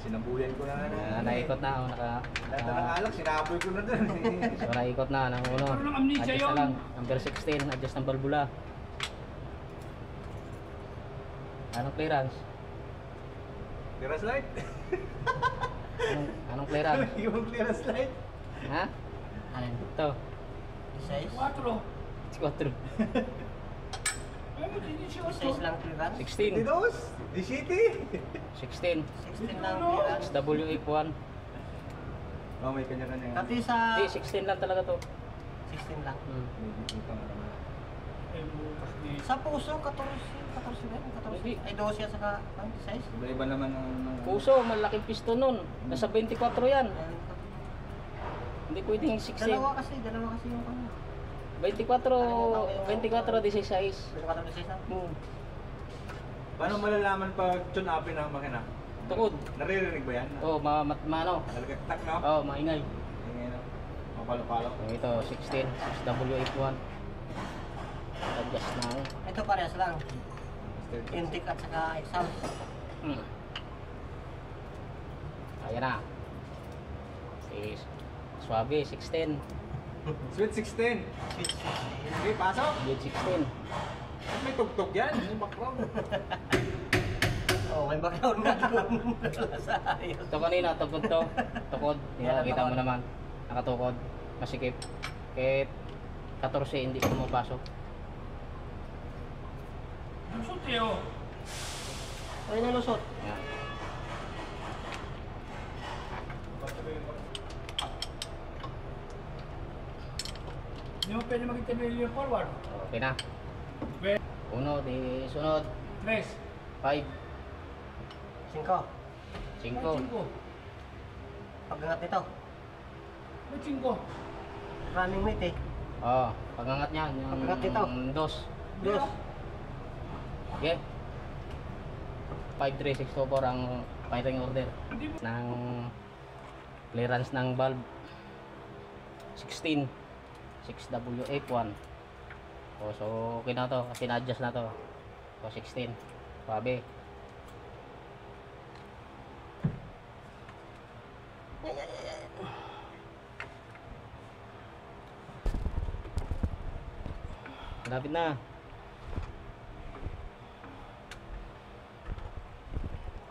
Sinabuyan ko na Naikot na. Lahat ng alak, sinaboy ko na dun. So naikot na ng uno. Adjust na lang. Number 16, adjust ng balbula. Anong clearance? Clearance light? Anong clearance? Yung clearance light? Ha? Alin? Ito. 16? 4. Size lang clearance? 16. Didos? Di City? 16. 16 lang clearance? SWF1. Oh, may kanya-kanya. Pati sa... Hindi, 16 lang talaga to. 16 lang. May bibutang naman. Sa puso, 14 din. 14. Hindi. Ay, 12 yan saka size. Iba-iba naman ang... Puso, malaking piston nun. Nasa 24 yan. Hindi pwedeng 16. Dalawa kasi yung kanya. 24, 16 size. Pwede ka tapos size na? Paano malalaman pag tune-upin ang makina? Tukod. Naririnig ba yan? Oh, ano? Nalagagtak, no? Oh, maingay. Tingin, no? Mapalo-palo. Ito, 16, 6W81. Adjust na. Ito parehas lang. Intake at saka exhaust. Ayan na. Okay. Swabe, 16. Sweet 16. Switch 16. Okay, pasok. Blade 16. May tugtog yan. May background. Oh, may background na doon. Sa ayos. Ito kanina, tukod to. Tukod. Yan, Yan, kita mo tukod. naman. Nakatukod. Masikip. Kahit 14, hindi ko mapasok. Lusot eh oh. Ay, nalusot. Yan. Hindi mo pwede mag-interview yung forward. Okay na. Well, Uno, di sunod. 3. 5, 5. 5. Pag-angat nito. Ba't 5? Running mate eh. Oh, pagangat niyan. Yung Pagangat dito. dos. Dos. Okay. 53624 ang firing order Hindi mo. ng clearance ng valve. 16 6W81. Oh, so okay na to kasi na-adjust na to. So 16. Sabi. Malapit na.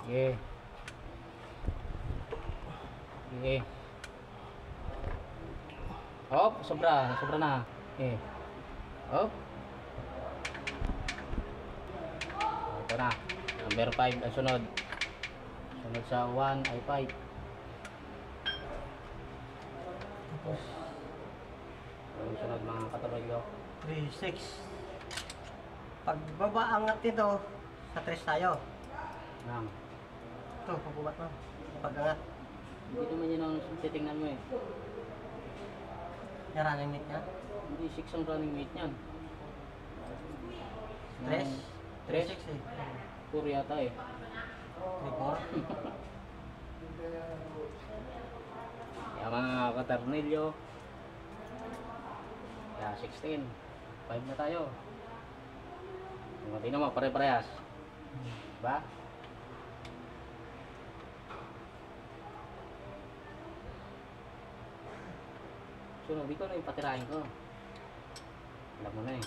Okay. Okay. Hop, sobra na. Okay. Hop. Ito na. Number 5 ang sunod. Sunod sa 1 ay 5. Tapos, Ang sunod mga katabagyo. 3, 6. Pag baba angat nito, sa 3 tayo. Nang. Ito, pagbubat mo. Pag-angat. Hindi naman yun ang titingnan mo eh. Yung running mate niya. Hindi 6 ang running mate niyan. 3. 3? 6 eh. 4 yata eh. 3, 4. Kaya mga katarnilyo. Kaya 16. 5 na tayo. Tingnan mo, pare-parehas. Diba? Sunod, di ko na ipatirahin ko. Alam mo na eh.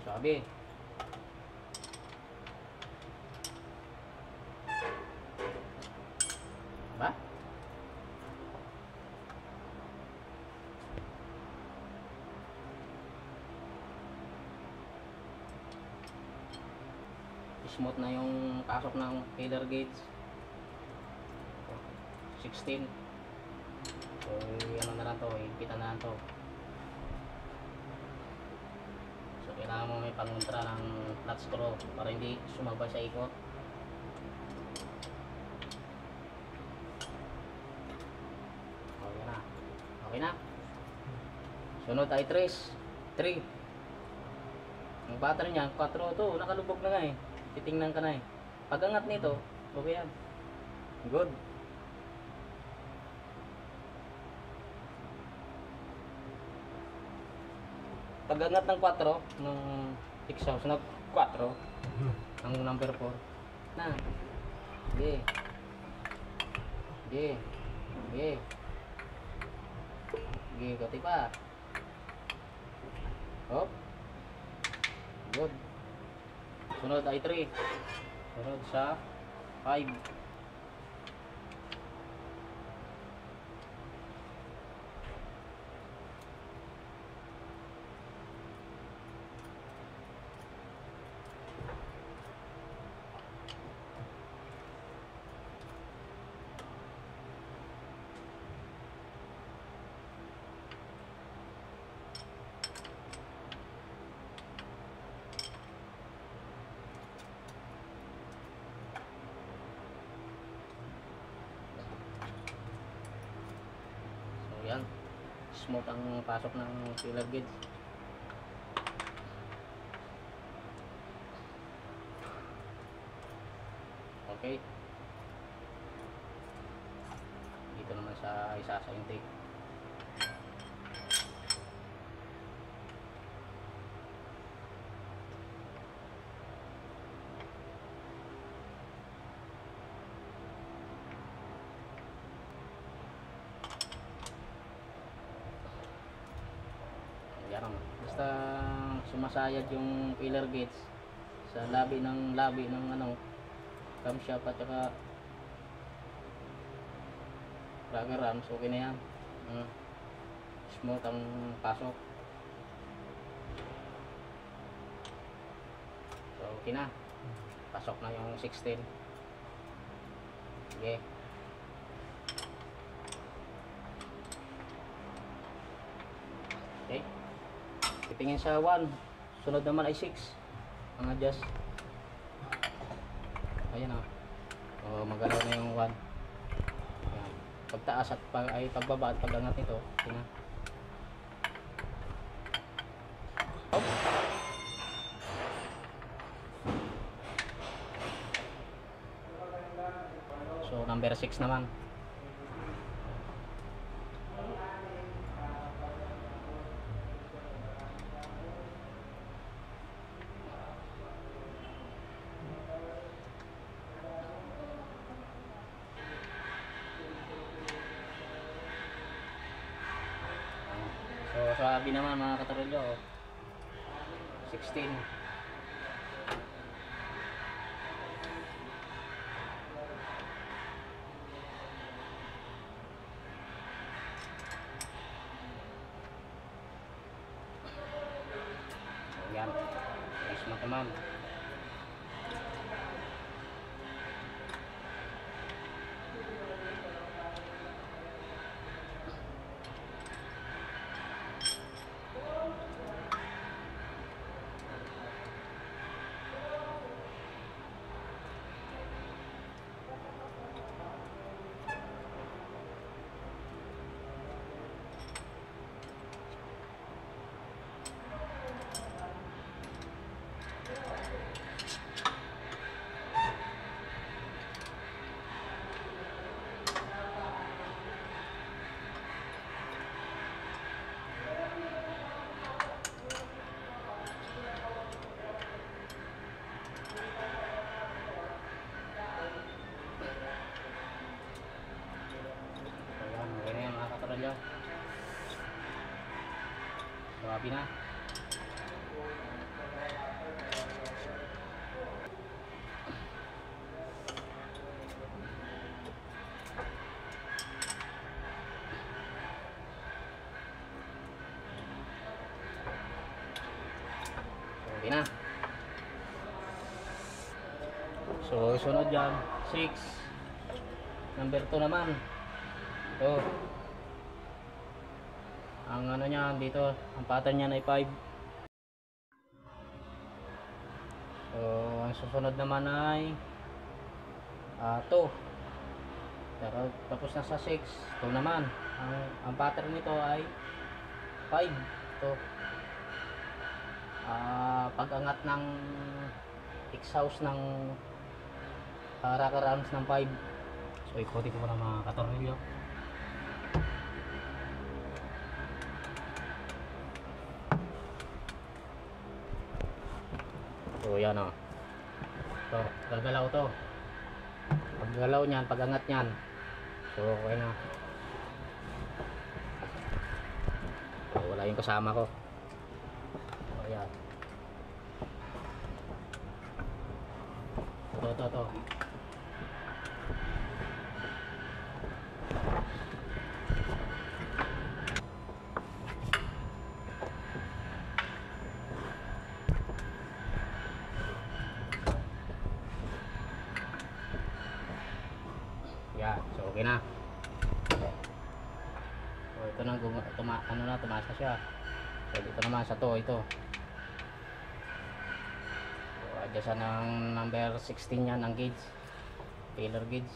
Sabi. Ba? Smooth na yung pasok ng feeder gauge. 16. So, ano na lang to, higpitan na lang to. So, kailangan mo may pangontra ng flat screw para hindi sumabay sa ikot. Okay na. Okay na. Sunod ay 3. Ang battery niya, 4 to, nakalubog na nga eh. Titingnan ka na eh. Pag-angat nito, okay yan. Good. pag-angat ng 4 ng exhaust na 4 ang number 4 na. Sige. Sige. Sige. Sige, kati pa. Hop. Good. Sunod ay 3. Sunod sa 5. Yan, smooth ang pasok ng filler gauge. Okay, dito naman sa isa sa intake. Yan, basta sumasayad yung filler gauge sa labi ng ano camshaft at saka rocker arms, okay na yan. Smooth ang pasok. So okay na, pasok na yung 16. Okay. Okay, titingin sa 1, sunod naman ay 6 ang adjust. Ayan o. O magalaw na yung 1. Ayan. Pagtaas at ay pagbaba at pagangat nito. Tingnan. Oh. So number 6 naman. So sabi naman mga katarolyo, 16. So yan, ayos mo naman. Grabe na. Okay na. So sunod dyan 6. Number 2 naman. Ito. Ang ano niya dito, ang pattern niya ay 5. So ang susunod naman ay 2. Pero tapos na sa 6. Ito naman. Ang pattern nito ay 5. Ito. Pag-angat ng exhaust ng rocker arms ng 5. So ikutin ko muna mga katornilyo. So yan o. So gagalaw to. Paggalaw niyan, pagangat niyan. So okay na. So, wala yung kasama ko. So yan. To. Yan, so okay na. So ito na, tumaas na siya. So dito naman sa to, ito. So adjustan ng number 16 yan ng gauge. Tailor gauge.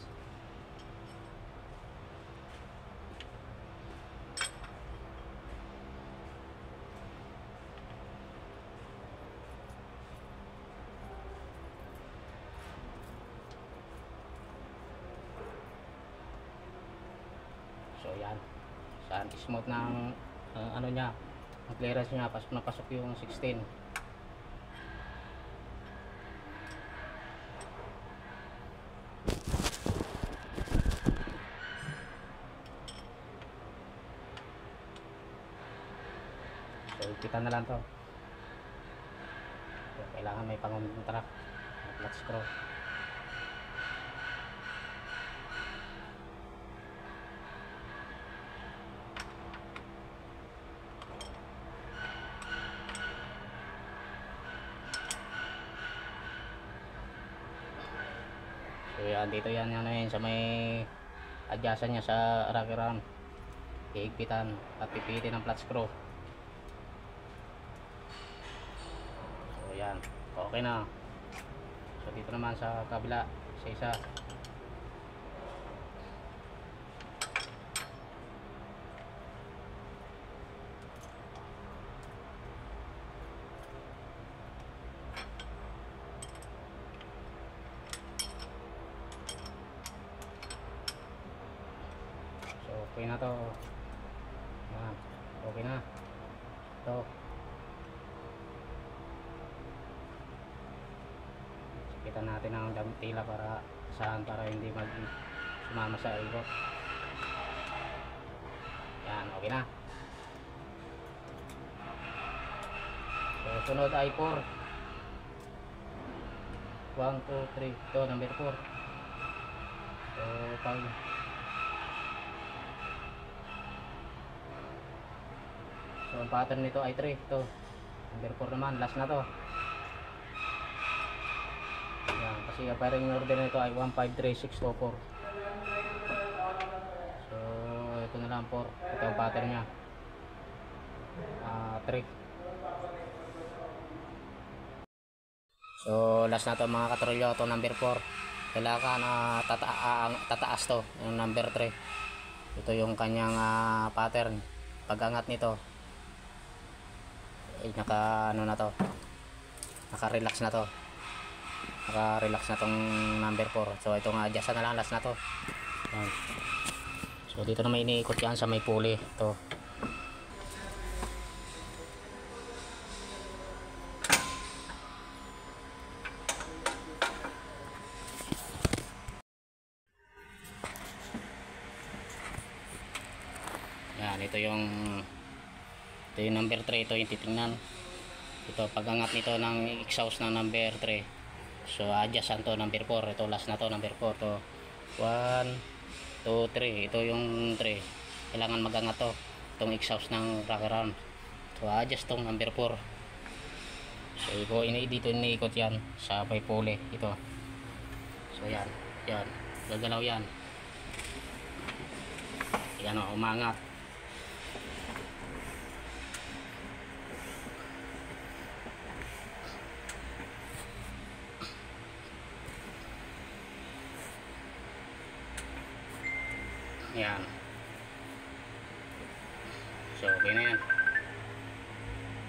So yan, sa anti-smooth ng ano niya, ang clearance niya, pasok na pasok yung 16. So kita na lang to. So, kailangan may pangontract, flat screw. So yan, dito yan ano yun, sa may adjustan niya sa rocker arm. Iigpitan at pipitin ng flat screw. So yan, okay na. So dito naman sa kabila, sa isa. Okay na to. Yan. Okay na. Ito. Sikitan natin ang tila para saan, para hindi sumama sa ikot. Yan. Okay na. So sunod ay 4. 1, 2, 3. Ito number 4. So pag so ang pattern nito ay 3. Ito number 4 naman, last na to. Yan, kasi ang pairing order nito ay 153624. So ito na lang 4. Ito ang pattern nya, 3. So last na to mga katrolyo. Ito number 4. Kailangan tataas to yung number 3. Ito yung kanyang pattern. Pag-angat nito ay naka ano na to, naka-relax na to, naka-relax na tong number 4. So ito nga, adjust na lang, last na to. Yan. So dito na may iniikot yan sa may pulley to. Yan, ito yung number 3. Ito yung titingnan. Ito pag-angat nito ng exhaust ng number 3. So adjustan to number 4. Ito last na to, number 4 to. 1, 2, 3. Ito yung 3. Kailangan mag-angat to, itong exhaust ng rocker arm. So adjust tong number 4. So dito iniikot yan sa may pulley ito. So yan, gagalaw yan. Yan o, umangat. Yan. So okay na yan.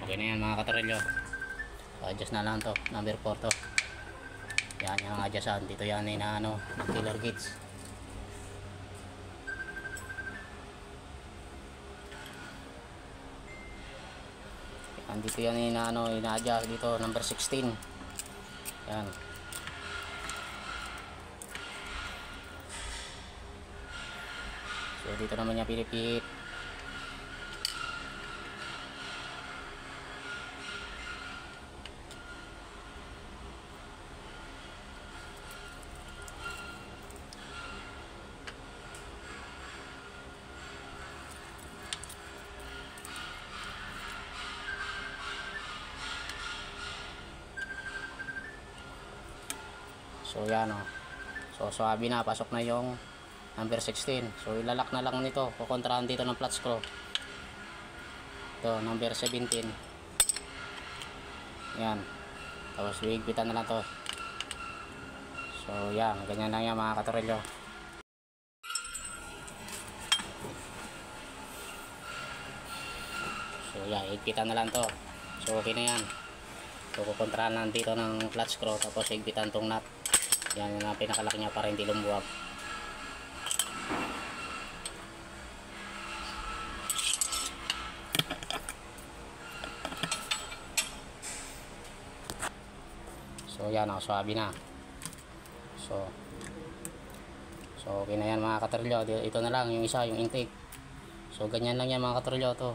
Okay na yan mga katarelyo. Adjust na lang to, number 4 to. Yan yung adjustan. Dito yan ng killer gauge. Yan, dito yan ina-adjust dito, number 16. Yan. So dito naman niya pinipihit. So yan o. So swabe na, pasok na yung number 16. So ilalak na lang nito, kukontrahan dito ng flat screw. Ito, number 17. Yan. Tapos higpitan na lang to. So yan, ganyan lang yan mga katorilyo. So yan, higpitan na lang to. So okay na yan. So kukontrahan lang dito ng flat screw, tapos higpitan tong nut. Yan ang pinakalaki niya para hindi lumuwag. So yan o, swabe na. So okay na yan mga katorilyo. Ito na lang yung isa, yung intake. So ganyan lang yan mga katorilyo to.